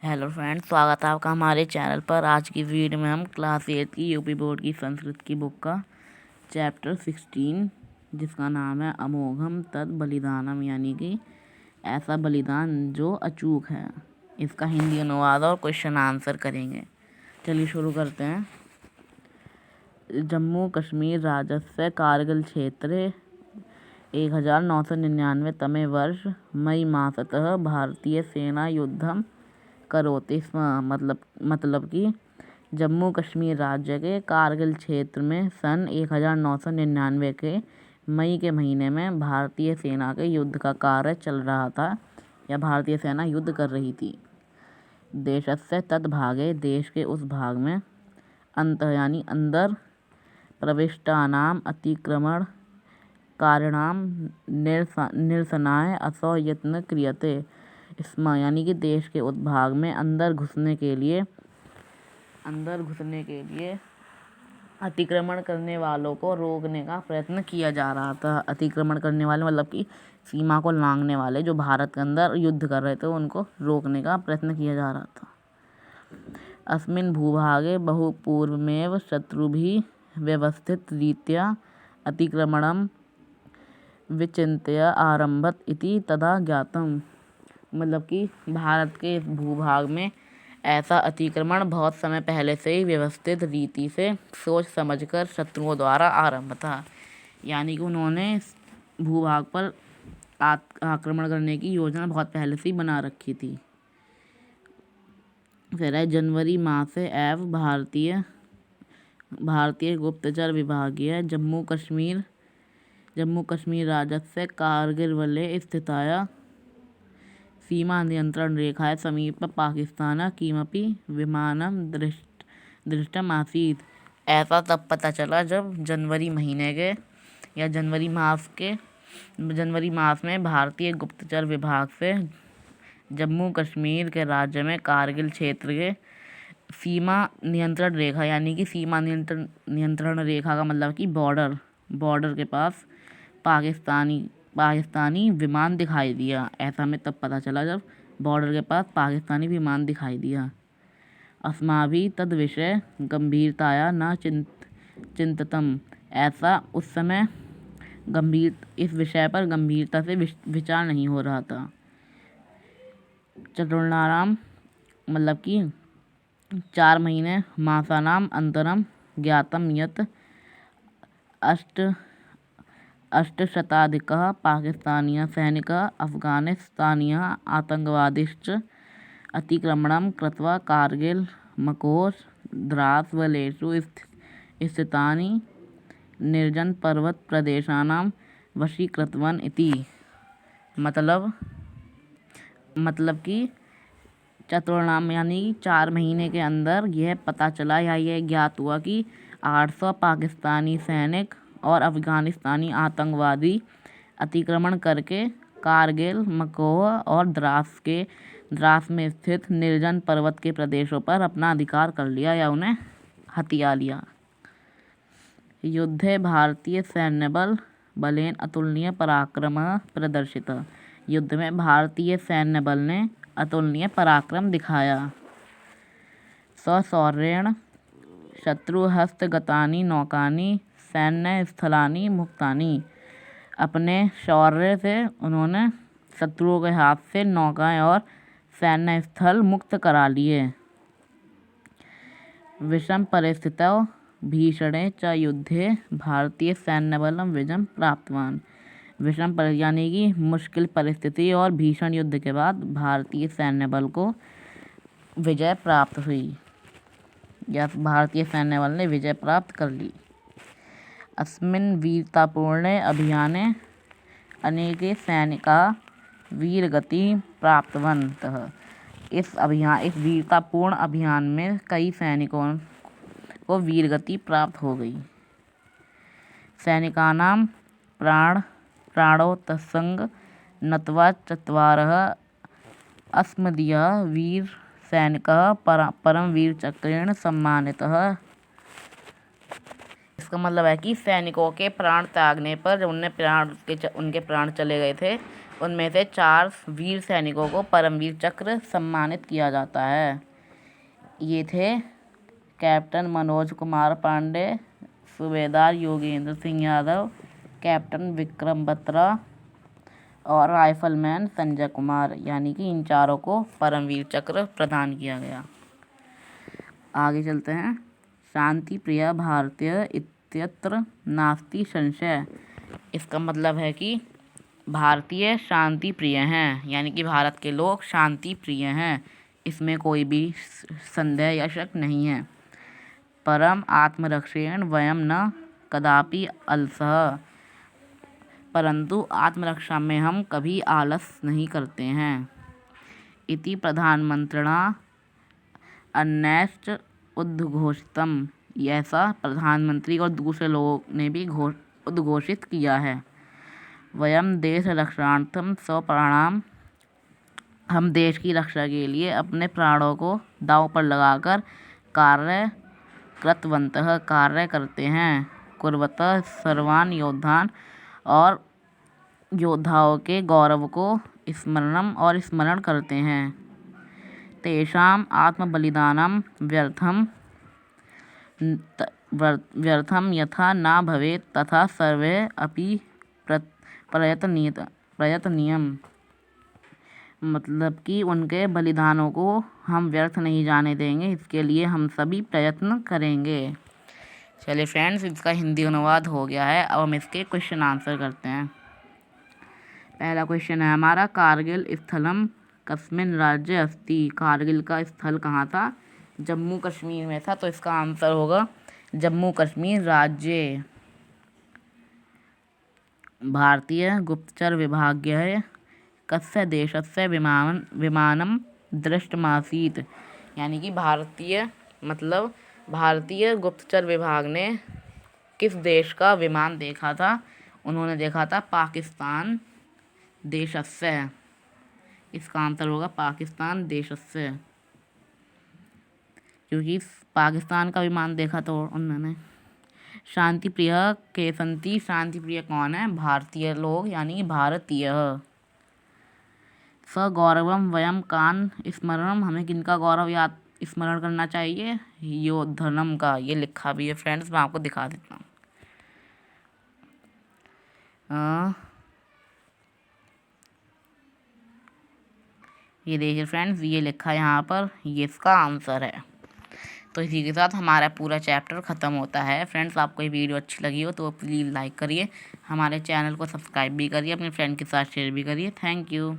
Hello friends, स्वागत है आपका हमारे चैनल पर। आज की वीडियो में हम क्लास 8 की यूपी बोर्ड की संस्कृत की बुक का चैप्टर 16 जिसका नाम है अमोघम तद बलिदानम, यानी कि ऐसा बलिदान जो अचूक है, इसका हिंदी अनुवाद और क्वेश्चन आंसर करेंगे। चलिए शुरू करते हैं। जम्मू कश्मीर राज्यस्य कारगिल क्षेत्रे 1999 तमे वर्ष मई मासतः भारतीय सेना युद्धम करोति स्म। मतलब कि जम्मू कश्मीर राज्य के कारगिल क्षेत्र में सन 1999 के मई के महीने में भारतीय सेना के युद्ध का कार्य चल रहा था, या भारतीय सेना युद्ध कर रही थी। देशस्य तद्भागे, देश के उस भाग में, अंतः यानी अंदर, प्रविष्टानाम अतिक्रमण कारिणाम निरसनाय असौ यत्न क्रियते स्म, यानी कि देश के उस भाग में अंदर घुसने के लिए अतिक्रमण करने वालों को रोकने का प्रयत्न किया जा रहा था। अतिक्रमण करने वाले मतलब कि सीमा को लांघने वाले जो भारत के अंदर युद्ध कर रहे थे, उनको रोकने का प्रयत्न किया जा रहा था। अस्मिन् भूभागे बहु पूर्वमेव शत्रुभिः व्यवस्थित रीत्या अतिक्रमणं विचिन्त्य आरभत इति तदा ज्ञातम्। मतलब कि भारत के इस भूभाग में ऐसा अतिक्रमण बहुत समय पहले से ही व्यवस्थित रीति से सोच समझकर शत्रुओं द्वारा आरंभ था, यानी कि उन्होंने भूभाग पर आक्रमण करने की योजना बहुत पहले से ही बना रखी थी। फिर है जनवरी मासे एव भारतीय गुप्तचर विभागीय जम्मू कश्मीर राज्यस्य कारगिल वलये स्थिताया सीमा नियंत्रण रेखाएं समीप पाकिस्तान किमपि विमानम दृष्टम आसीत्। ऐसा तब पता चला जब जनवरी मास में भारतीय गुप्तचर विभाग से जम्मू कश्मीर के राज्य में कारगिल क्षेत्र के सीमा नियंत्रण रेखा, यानी कि सीमा नियंत्रण रेखा का मतलब कि बॉर्डर के पास पाकिस्तानी विमान दिखाई दिया। ऐसा हमें तब पता चला जब बॉर्डर के पास पाकिस्तानी विमान दिखाई दिया। अस्माभिः तद विषय गंभीरताया न चिंतितम्। ऐसा उस समय इस विषय पर गंभीरता से विचार नहीं हो रहा था। चतुर्णाम मतलब कि 4 महीने, मासानाम अंतरम ज्ञातम यत् अष्टशताधिकः पाकिस्तानीय सैनिकः अफगानिस्तानीय आतंकवादिश्च अतिक्रमणं कृत्वा कारगिल मकोस द्रास वलयेषु स्थितानि निर्जन पर्वत प्रदेशानां वशीकृतवन् इति। मतलब कि चतुर्णाम यानी 4 महीने के अंदर यह पता चला या यह ज्ञात हुआ कि 800 पाकिस्तानी सैनिक और अफगानिस्तानी आतंकवादी अतिक्रमण करके कारगिल, मकोह और द्रास में स्थित निर्जन पर्वत के प्रदेशों पर अपना अधिकार कर लिया या उन्हें हथिया लिया। युद्धे भारतीय सैन्य बलेन अतुलनीय पराक्रम प्रदर्शित। युद्ध में भारतीय सैन्य बल ने अतुलनीय पराक्रम दिखाया। सशौर्येण शत्रुहस्तगतानि नौकानि सैन्य स्थलानि मुक्तानि। अपने शौर्य से उन्होंने शत्रुओं के हाथ से नौकाएं और सैन्य स्थल मुक्त करा लिए। विषम परिस्थितौ भीषणे च युद्धे भारतीय सैन्य बलम विजय प्राप्तवान। यानी कि मुश्किल परिस्थिति और भीषण युद्ध के बाद भारतीय सैन्य बल को विजय प्राप्त हुई, या भारतीय सैन्य बल ने विजय प्राप्त कर ली। अस्मिन् वीरतापूर्णे अभियाने अनेके सैनिका वीरगति प्राप्तवन्तः। इस वीरतापूर्ण अभियान में कई सैनिकों को वीरगति प्राप्त हो गई। सैनिकानां प्राणोत्संग नत्वा चत्वारः अस्मदीयः वीर सैनिकः परमवीर चक्रेण सम्मानितः। इसका मतलब है कि सैनिकों के प्राण त्यागने पर जब उनके प्राण चले गए थे, उनमें से 4 वीर सैनिकों को परमवीर चक्र सम्मानित किया जाता है। ये थे कैप्टन मनोज कुमार पांडे, सूबेदार योगेंद्र सिंह यादव, कैप्टन विक्रम बत्रा और राइफलमैन संजय कुमार, यानी कि इन चारों को परमवीर चक्र प्रदान किया गया। आगे चलते हैं। शांति प्रिय भारतीय इत्यत्र नास्ति संशय। इसका मतलब है कि भारतीय शांति प्रिय हैं, यानी कि भारत के लोग शांति प्रिय हैं, इसमें कोई भी संदेह या शक नहीं है। परम आत्मरक्षेण वयम न कदापि अलसः। परंतु आत्मरक्षा में हम कभी आलस नहीं करते हैं। इति प्रधानमंत्रिणा अन्यश्च उद्घोषितम्। ऐसा प्रधानमंत्री और दूसरे लोगों ने भी उद्घोषित किया है। वयम देश रक्षार्थम स्वप्राणाम। हम देश की रक्षा के लिए अपने प्राणों को दांव पर लगाकर कार्य करते हैं। कुर्वतः सर्वान योद्धान। और योद्धाओं के गौरव को स्मरण करते हैं। तेषाम आत्मबलिदानम व्यर्थम यथा न भवेत् तथा सर्वे अपि प्रयतनीयम्। मतलब कि उनके बलिदानों को हम व्यर्थ नहीं जाने देंगे, इसके लिए हम सभी प्रयत्न करेंगे। चलिए फ्रेंड्स, इसका हिंदी अनुवाद हो गया है। अब हम इसके क्वेश्चन आंसर करते हैं। पहला क्वेश्चन है हमारा, कारगिल स्थलम कस्मिन् राज्ये अस्ति। कारगिल का स्थल कहाँ था? जम्मू कश्मीर में था, तो इसका आंसर होगा जम्मू कश्मीर राज्य। भारतीय गुप्तचर विभागः कस्य देशस्य विमानम दृष्टमासीत्। यानी कि भारतीय गुप्तचर विभाग ने किस देश का विमान देखा था? उन्होंने देखा था पाकिस्तान देशस्य। इसका आंसर होगा पाकिस्तान देशस्य, क्योंकि पाकिस्तान का विमान देखा तो उन्होंने। शांति प्रिय के संति। शांति प्रिय कौन है? भारतीय लोग, यानी भारतीय। सगौरवम वयम कान स्मरणम। हमें किनका गौरव याद स्मरण करना चाहिए? योद्धनम का। ये लिखा भी है फ्रेंड्स, मैं आपको दिखा देता हूँ। ये देखिए फ्रेंड्स, ये लिखा है यहाँ पर, ये इसका आंसर है। तो इसी के साथ हमारा पूरा चैप्टर ख़त्म होता है। फ्रेंड्स, आपको ये वीडियो अच्छी लगी हो तो प्लीज़ लाइक करिए, हमारे चैनल को सब्सक्राइब भी करिए, अपने फ्रेंड के साथ शेयर भी करिए। Thank you.